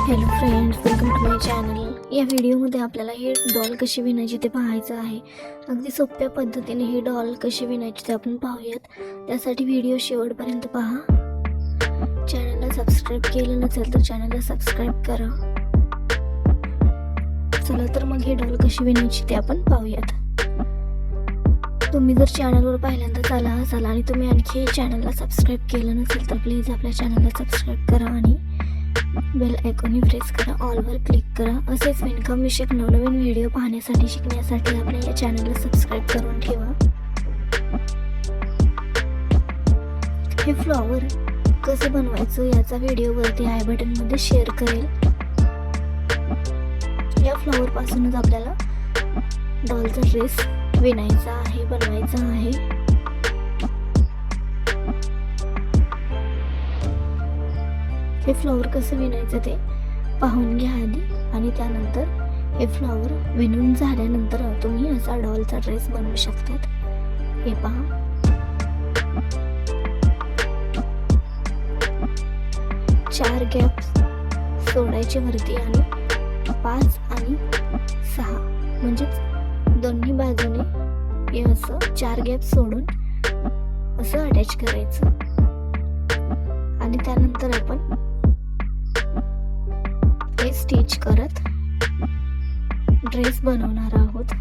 Hello friends, welcome to my channel. या व्हिडिओमध्ये आपल्याला ही डॉल कशी विणायची ते पाहायचं आहे। अगदी सोप्या पद्धतीने ही डॉल कशी विणायची ते आपण पाहूयात। त्यासाठी व्हिडिओ शेवटपर्यंत पहा। चॅनलला सबस्क्राईब केलं नसेल तर चॅनलला सबस्क्राईब करा। चला तर मग ही डॉल कशी विणायची ते आपण पाहूयात। तुम्ही जर चॅनलवर पहिल्यांदा आला असाल आणि तुम्ही आणखी चॅनलला सबस्क्राईब केलं नसेल तर प्लीज आपल्या चॅनलला सबस्क्राईब करा आणि बेल आयकॉन प्रेस करा, ऑलवर क्लिक करा। असेच विणकाम विषयक नवनवीन व्हिडिओ पाहण्यासाठी शिकण्यासाठी आपल्या या चॅनलला सबस्क्राईब करून ठेवा। हे फ्लॉवर कसं बनवायचं याचा व्हिडिओ वरती आय बटन मध्ये शेअर करेल। या फ्लॉवर पासूनच आपल्याला डॉलचा ड्रेस विणायचा आहे, बनवायचा आहे। हे फ्लॉवर कसं विणायचं ते पाहून घ्या आधी आणि त्यानंतर हे फ्लॉवर विणून झाल्यानंतर तुम्ही असा डॉलचा ड्रेस बनवू शकतात। हे पहा, 4 गॅप सोडायचे वरती आणि 5 आणि 6 म्हणजे दोन्ही बाजूने हे असं 4 गॅप सोडून असं अटॅच करायचं आणि त्यानंतर आपण हे स्टिच करत ड्रेस बनवणार आहोत।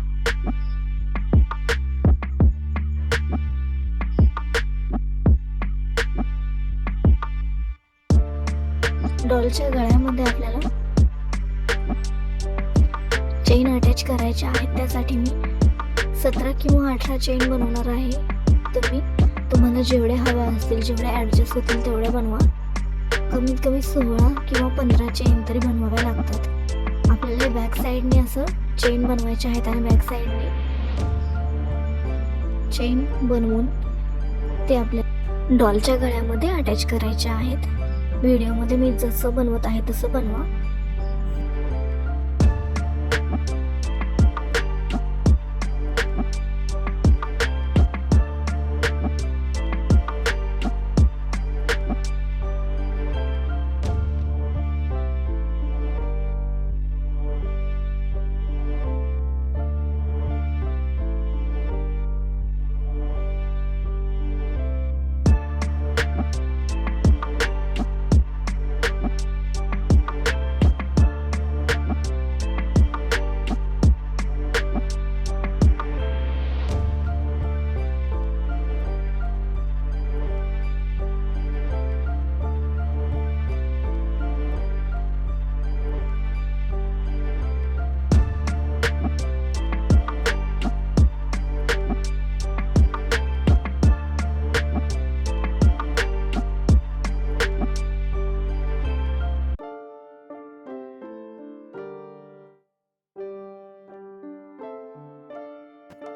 डॉलच्या गळ्यामध्ये आपल्याला चेन अटॅच करायच्या आहेत। त्यासाठी मी 17 किंवा 18 चेन बनवणार आहे। तुम्हाला जेवढे हवे असतील, जेवढे ॲडजस्ट होतील तेवढे बनवा। कमीत कमी 16 किंवा 15 चेन तरी बनवाव्या लागतात। आपल्याला बॅक साईडने असं चेन बनवायचे आहेत आणि बॅक साईडने चेन बनवून ते आपल्या डॉलच्या गळ्यामध्ये अटॅच करायचे आहेत। व्हिडिओमध्ये मी जसं बनवत आहे तसं बनवा।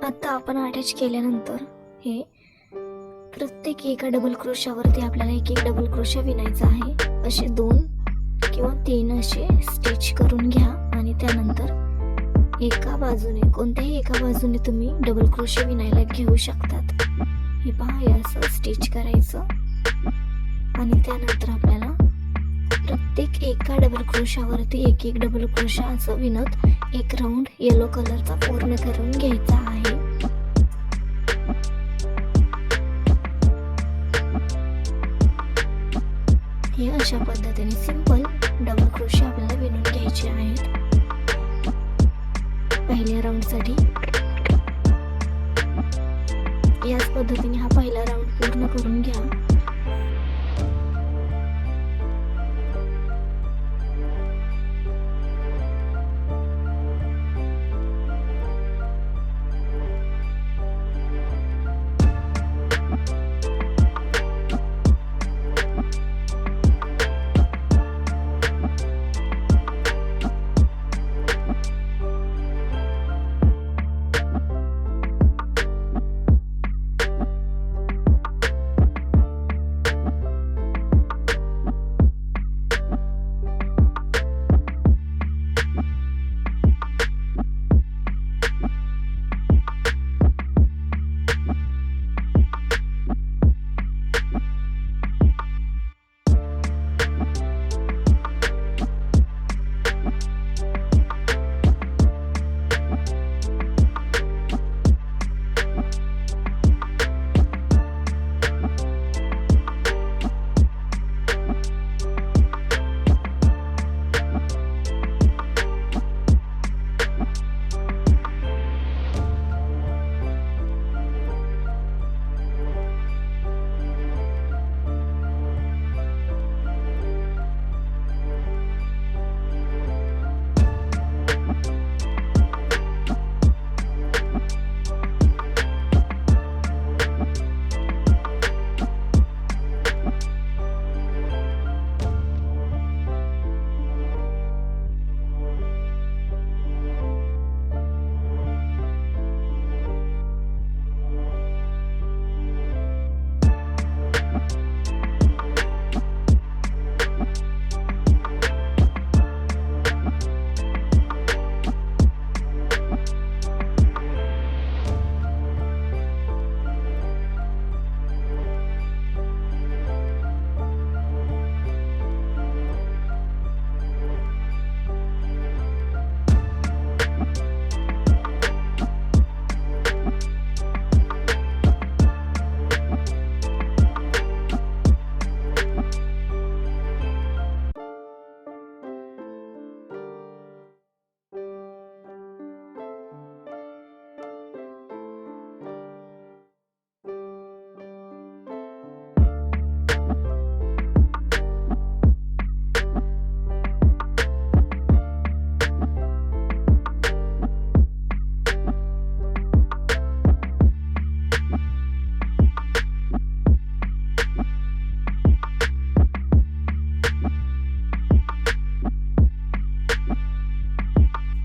आता आपण अटॅच केल्यानंतर हे प्रत्येक एका डबल क्रोशावरती आपल्याला एक डबल क्रोशा विणायचा आहे। असे 2 किंवा 3 असे स्टिच करून घ्या आणि त्यानंतर एका बाजूने कोणत्याही एका बाजूने तुम्ही डबल क्रोशा विणायला घेऊ शकतात। हे पहा, हे असं स्टिच करायचं आणि त्यानंतर आपल्याला प्रत्येक एका डबल क्रोशावरती एक डबल क्रोशा असं विणत एक राऊंड येलो कलरचा पूर्ण करून घ्यायचा आहे। हे अशा पद्धतीने सिंपल डबल क्रोशे आपल्याला विणून घ्यायचे आहेत। पहिल्या राऊंड साठी याच पद्धतीने हा पहिला राऊंड पूर्ण करून घ्या।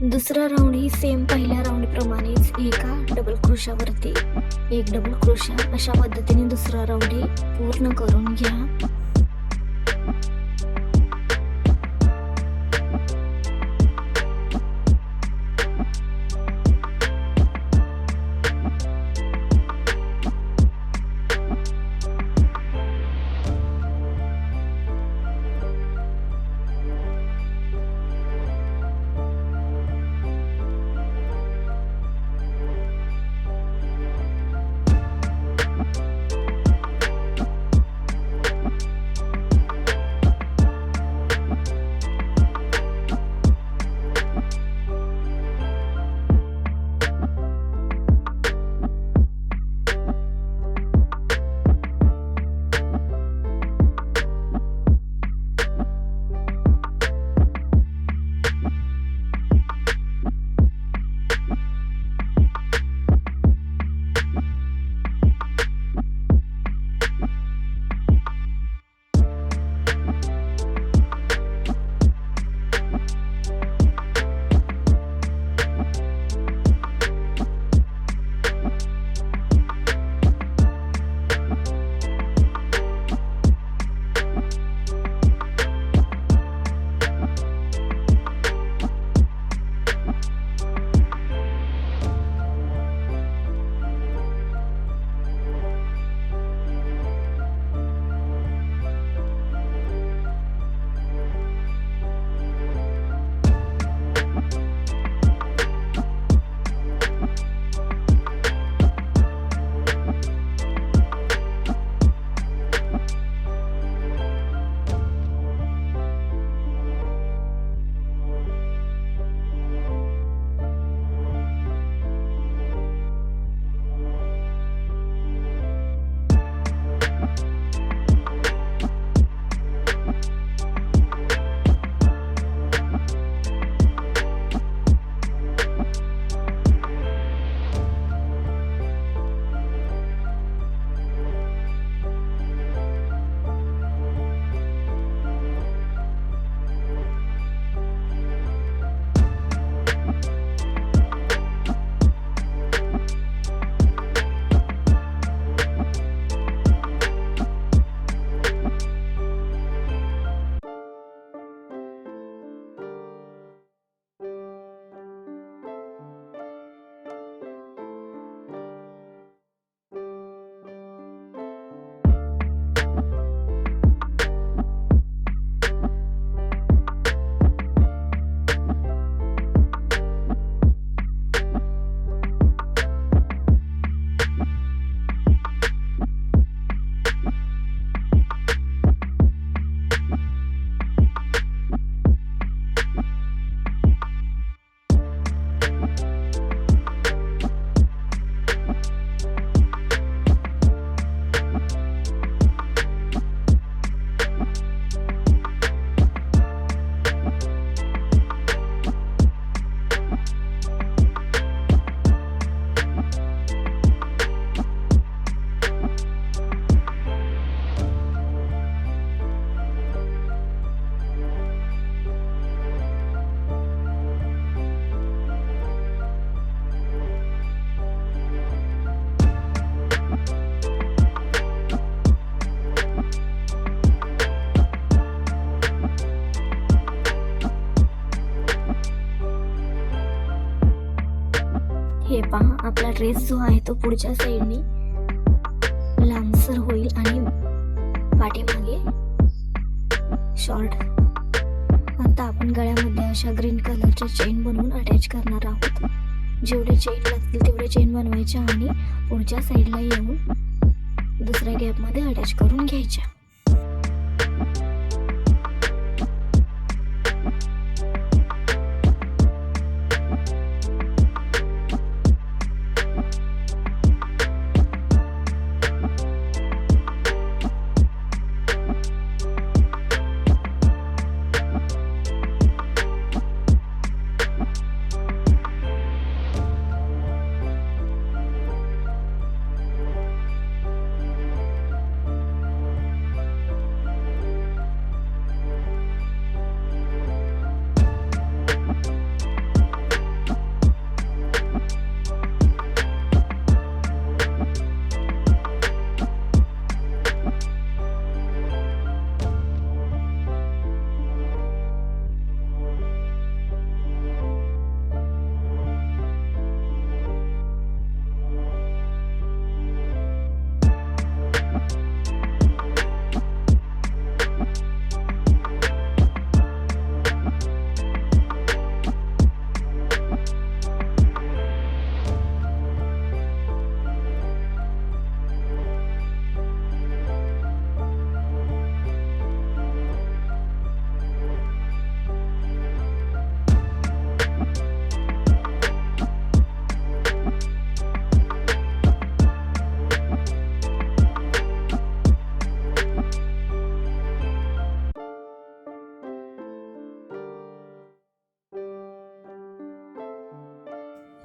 दुसरा राऊंड ही सेम पहिल्या राऊंड प्रमाणेच एका डबल क्रोशावरती एक डबल क्रोशा अशा पद्धतीने दुसरा राऊंड ही पूर्ण करून घ्या. हे पहा, आपला ड्रेस जो आहे तो पुढच्या साईडनी लांबसर होईल आणि पाठीमागे शॉर्ट. आता आपण गळ्यामध्ये अशा ग्रीन कलरच्या चेन बनवून अटॅच करणार आहोत. जेवढे चेन लागतील तेवढे चेन बनवायच्या आणि पुढच्या साईडला येऊन दुसऱ्या गॅपमध्ये अटॅच करून घ्यायच्या.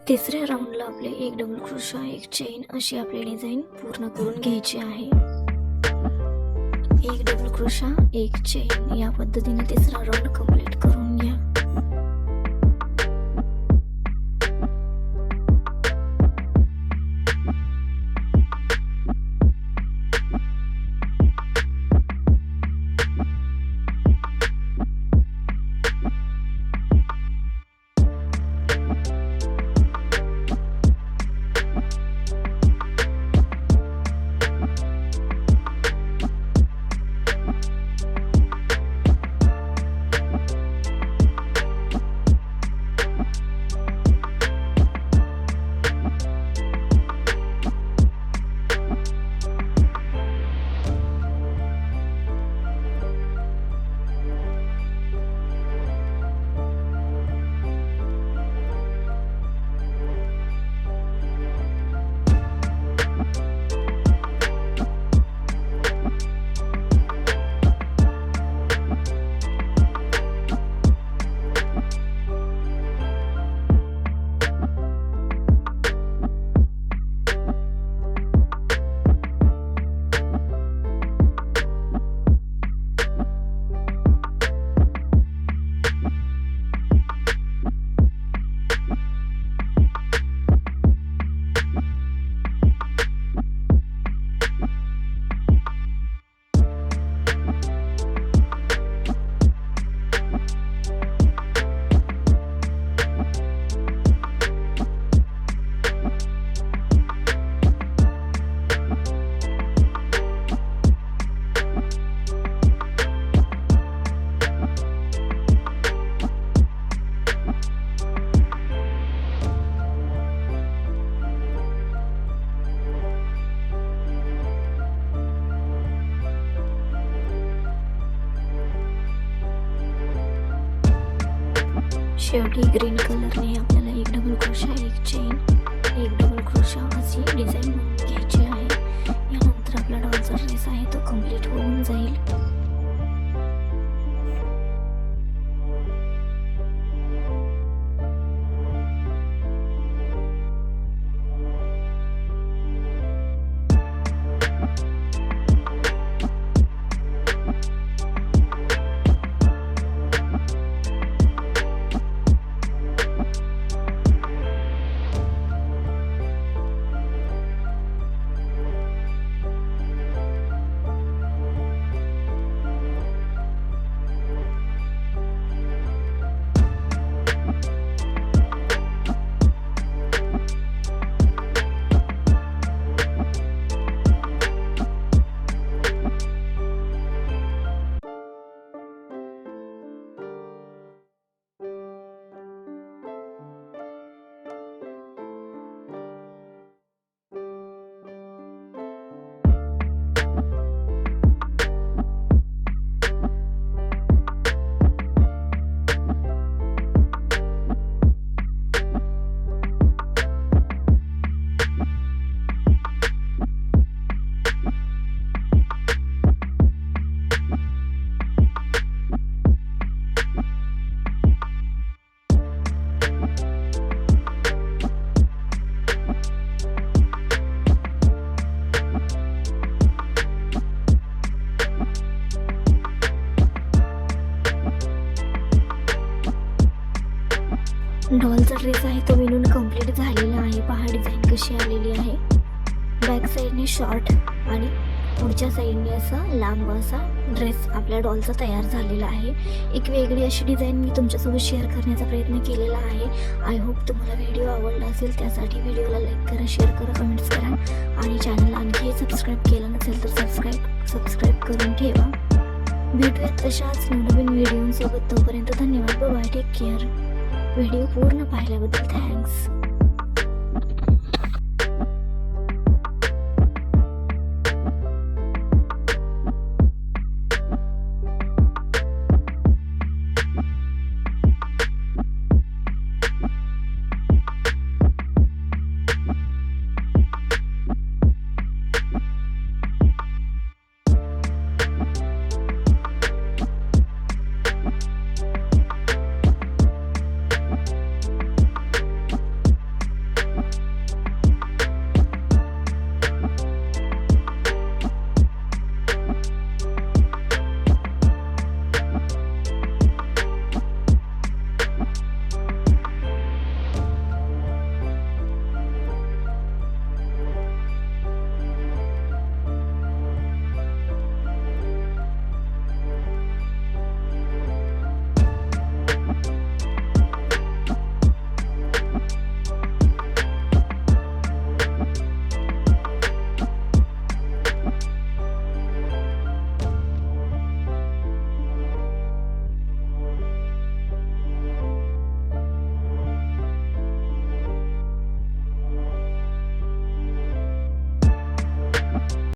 तिसऱ्या राऊंडला आपले एक डबल क्रोशा एक चेन अशी आपली डिझाईन पूर्ण करून घ्यायची आहे. एक डबल क्रोशा एक चेन या पद्धतीने तिसरा राऊंड कंप्लीट करून घ्या. शेवटी ग्रीन कलरने आपल्याला एक डबल क्रोशा एक चेन एक डबल क्रोशा अशी डिझाईन बनवून घ्यायची आहे. यानंतर आपला डॉलचा ड्रेस आहे तो कंप्लीट होऊन जाईल. डॉलचा ड्रेस आहे तो विणून कंप्लीट झालेला आहे. पहा डिझाईन कशी आलेली आहे. बॅक साईडने शॉर्ट आणि पुढच्या साईडने असा लांब असा ड्रेस आपल्या डॉलचा तयार झालेला आहे. एक वेगळी अशी डिझाईन मी तुमच्यासोबत शेअर करण्याचा प्रयत्न केलेला आहे. आय होप तुम्हाला व्हिडिओ आवडला असेल. त्यासाठी व्हिडिओला लाईक करा, शेअर करा, कमेंट्स करा आणि चॅनलला आणखी सबस्क्राईब केलं नसेल तर सबस्क्राईब करून ठेवा. भेटूयात अशाच नवीन व्हिडिओसोबत. तोपर्यंत धन्यवाद. Bye, take care. व्हिडिओ पूर्ण पाहिल्याबद्दल थँक्स.